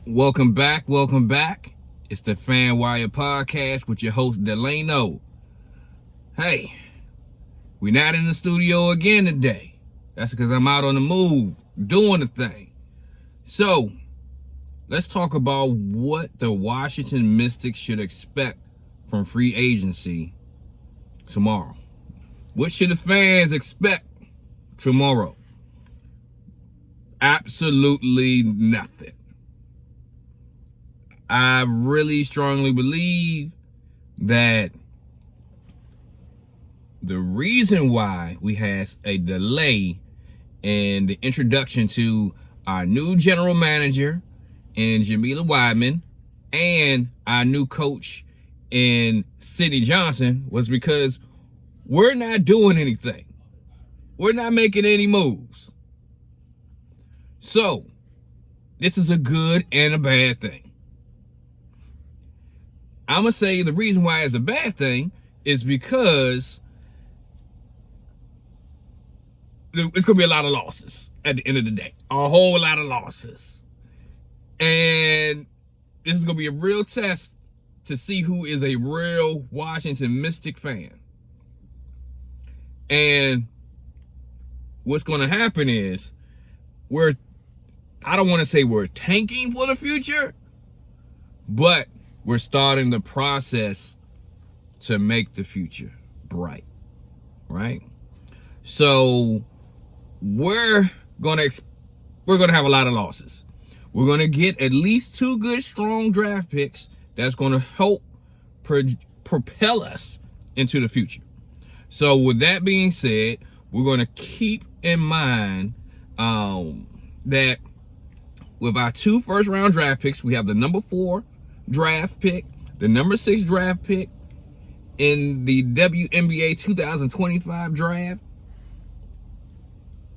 Welcome back. It's the Fanwire Podcast with your host, Delano. Hey, we're not in the studio again today. That's because I'm out on the move, doing the thing. So, let's talk about what the Washington Mystics should expect from free agency tomorrow. What should the fans expect tomorrow? Absolutely nothing. I really strongly believe that the reason why we had a delay in the introduction to our new general manager in Jamila Wideman and our new coach in Sidney Johnson was because we're not doing anything. We're not making any moves. So, this is a good and a bad thing. I'm going to say the reason why it's a bad thing is because it's going to be a lot of losses at the end of the day. A whole lot of losses. And this is going to be a real test to see who is a real Washington Mystic fan. And what's going to happen is I don't want to say we're tanking for the future, but we're starting the process to make the future bright, right? So we're gonna have a lot of losses. We're gonna get at least 2 good, strong draft picks that's gonna help propel us into the future. So with that being said, we're gonna keep in mind that with our 2 first-round draft picks, we have the number 4 draft pick, the number 6 draft pick in the WNBA 2025 draft.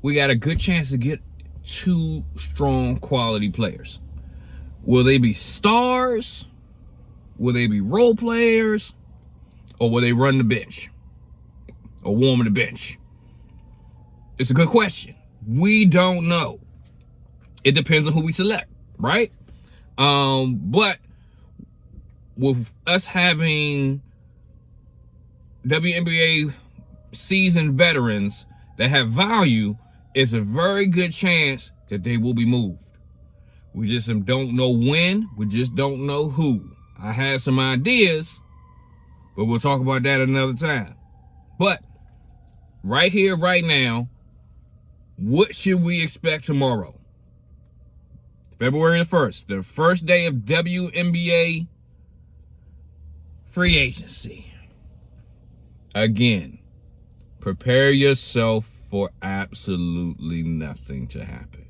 We got a good chance to get 2 strong quality players. Will they be stars? Will they be role players? Or will they run the bench? Or warm the bench? It's a good question. We don't know. It depends on who we select, right? But with us having WNBA seasoned veterans that have value, it's a very good chance that they will be moved. We just don't know when. We just don't know who. I have some ideas, but we'll talk about that another time. But right here, right now, what should we expect tomorrow? February the 1st, the first day of WNBA Free Agency. Again, prepare yourself for absolutely nothing to happen.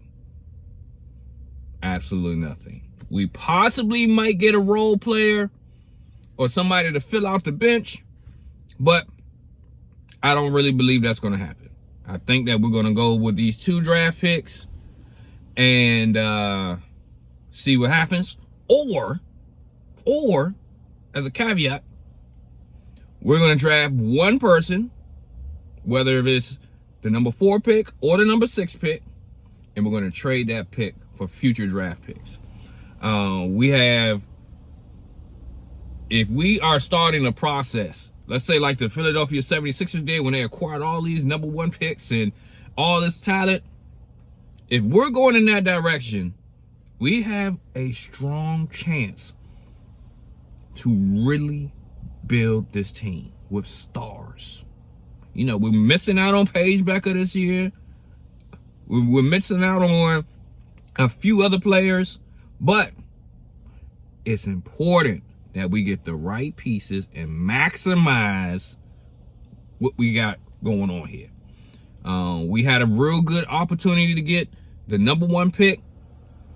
Absolutely nothing. We possibly might get a role player or somebody to fill out the bench, but I don't really believe that's going to happen. I think that we're going to go with these 2 draft picks and see what happens. Or as a caveat, we're going to draft one person, whether it's the number 4 pick or the number 6 pick, and we're going to trade that pick for future draft picks. If we are starting a process, let's say like the Philadelphia 76ers did when they acquired all these number 1 picks and all this talent, if we're going in that direction, we have a strong chance to really build this team with stars. You know, we're missing out on Paige Becker this year. We're missing out on a few other players, but it's important that we get the right pieces and maximize what we got going on here. We had a real good opportunity to get the number 1 pick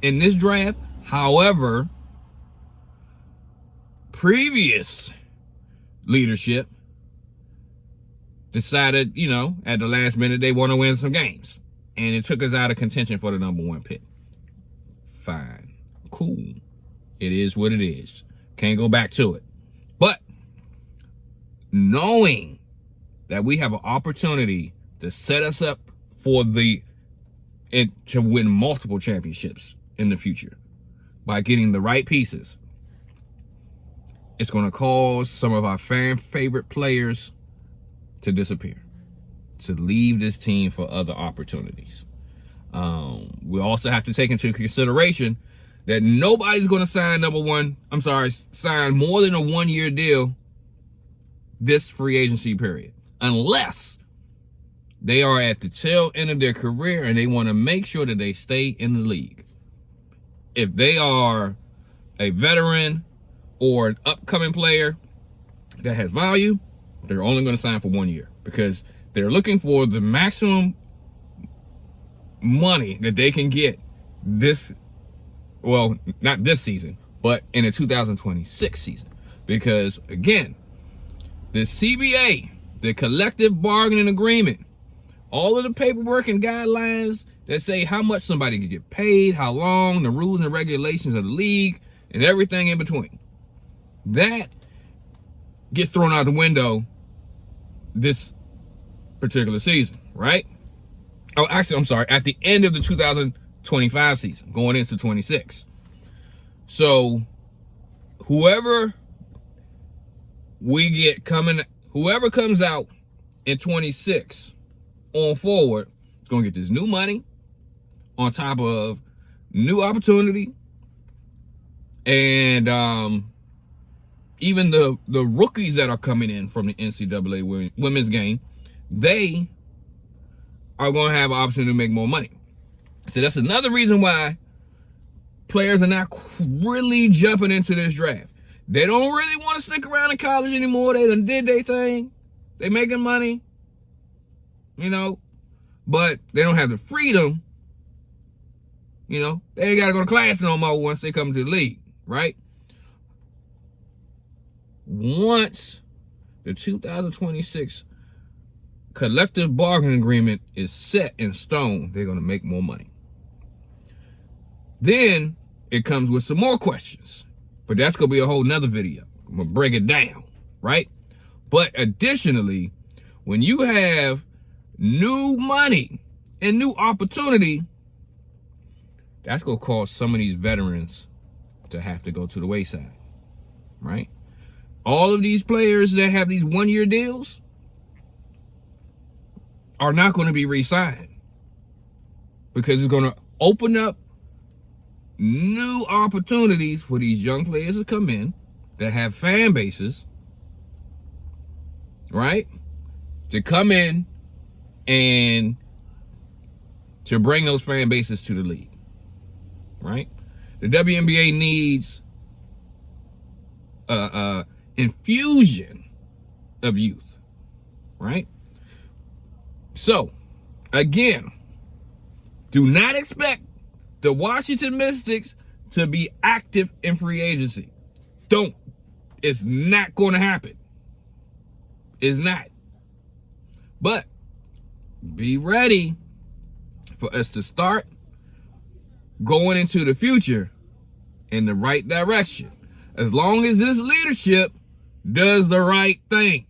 in this draft. However, previous leadership decided, at the last minute they want to win some games. And it took us out of contention for the number 1 pick. Fine. Cool. It is what it is. Can't go back to it. But knowing that we have an opportunity to set us up for to win multiple championships in the future, by getting the right pieces, it's going to cause some of our fan favorite players to disappear, to leave this team for other opportunities. We also have to take into consideration that nobody's going to sign sign more than a 1-year deal this free agency period, unless they are at the tail end of their career and they want to make sure that they stay in the league. If they are a veteran or an upcoming player that has value, they're only going to sign for 1 year because they're looking for the maximum money that they can get not this season, but in the 2026 season. Because again, the CBA, the collective bargaining agreement, all of the paperwork and guidelines that say how much somebody can get paid, how long, the rules and regulations of the league, and everything in between, that gets thrown out the window this particular season, right? Oh, actually, I'm sorry, at the end of the 2025 season, going into 26. So whoever comes out in 26 on forward is going to get this new money on top of new opportunity. And even the rookies that are coming in from the NCAA women's game, they are going to have an opportunity to make more money. So that's another reason why players are not really jumping into this draft. They don't really want to stick around in college anymore. They done did their thing. They making money, but they don't have the freedom. They ain't got to go to class no more once they come to the league, right? Once the 2026 collective bargaining agreement is set in stone, they're going to make more money. Then it comes with some more questions, but that's going to be a whole nother video. I'm going to break it down, right? But additionally, when you have new money and new opportunity, that's going to cause some of these veterans to have to go to the wayside, right? All of these players that have these 1-year deals are not going to be re-signed because it's going to open up new opportunities for these young players to come in that have fan bases, right? To come in and to bring those fan bases to the league, right? The WNBA needs infusion of youth, right? So, again, do not expect the Washington Mystics to be active in free agency. Don't. It's not going to happen. It's not. But be ready for us to start going into the future in the right direction. As long as this leadership does the right thing.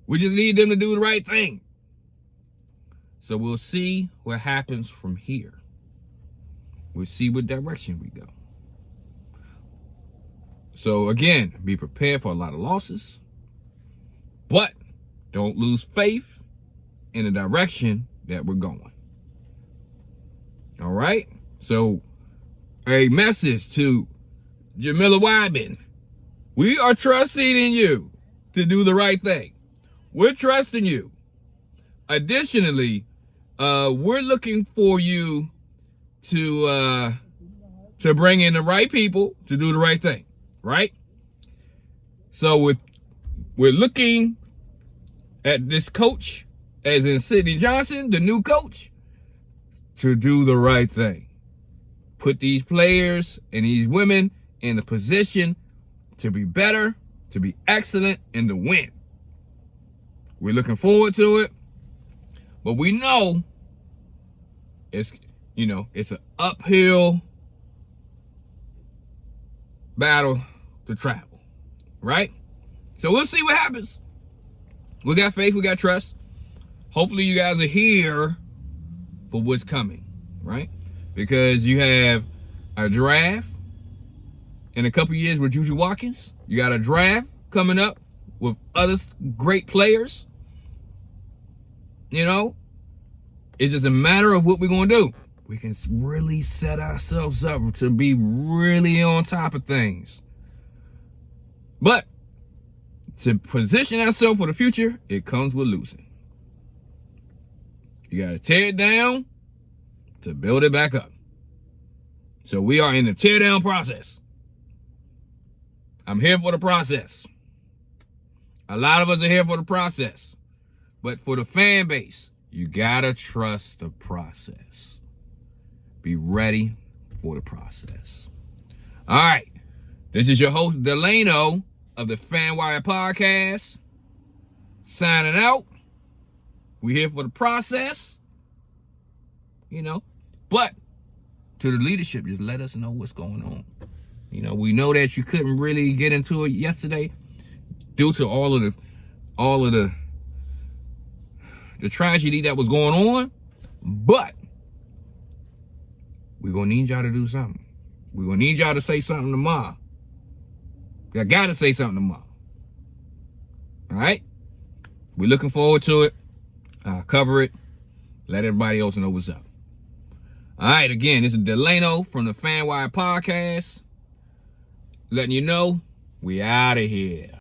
We just need them to do the right thing. So we'll see what happens from here. We'll see what direction we go. So again, be prepared for a lot of losses, but don't lose faith in the direction that we're going. All right? So a message to Jamila Wyman. We are trusting in you to do the right thing. We're trusting you. Additionally, we're looking for you to bring in the right people to do the right thing, right? So we're looking at this coach, as in Sidney Johnson, the new coach, to do the right thing. Put these players and these women in a position to be better, to be excellent, and to win. We're looking forward to it, but we know it's an uphill battle to travel, right? So we'll see what happens. We got faith, we got trust. Hopefully you guys are here for what's coming, right? Because you have a draft in a couple years with Juju Watkins. You got a draft coming up with other great players. You know, it's just a matter of what we're going to do. We can really set ourselves up to be really on top of things. But to position ourselves for the future, it comes with losing. You got to tear it down to build it back up. So we are in the tear down process. I'm here for the process. A lot of us are here for the process. But for the fan base, you got to trust the process. Be ready for the process. All right. This is your host, Delano, of the Fanwire Podcast. Signing out. We're here for the process. You know. But to the leadership, just let us know what's going on. You know, we know that you couldn't really get into it yesterday due to all of the tragedy that was going on. But we're going to need y'all to do something. We're going to need y'all to say something tomorrow. I got to say something tomorrow. All right? We're looking forward to it. I'll cover it. Let everybody else know what's up. All right, again, this is Delano from the Fanwire Podcast. Letting you know, we out of here.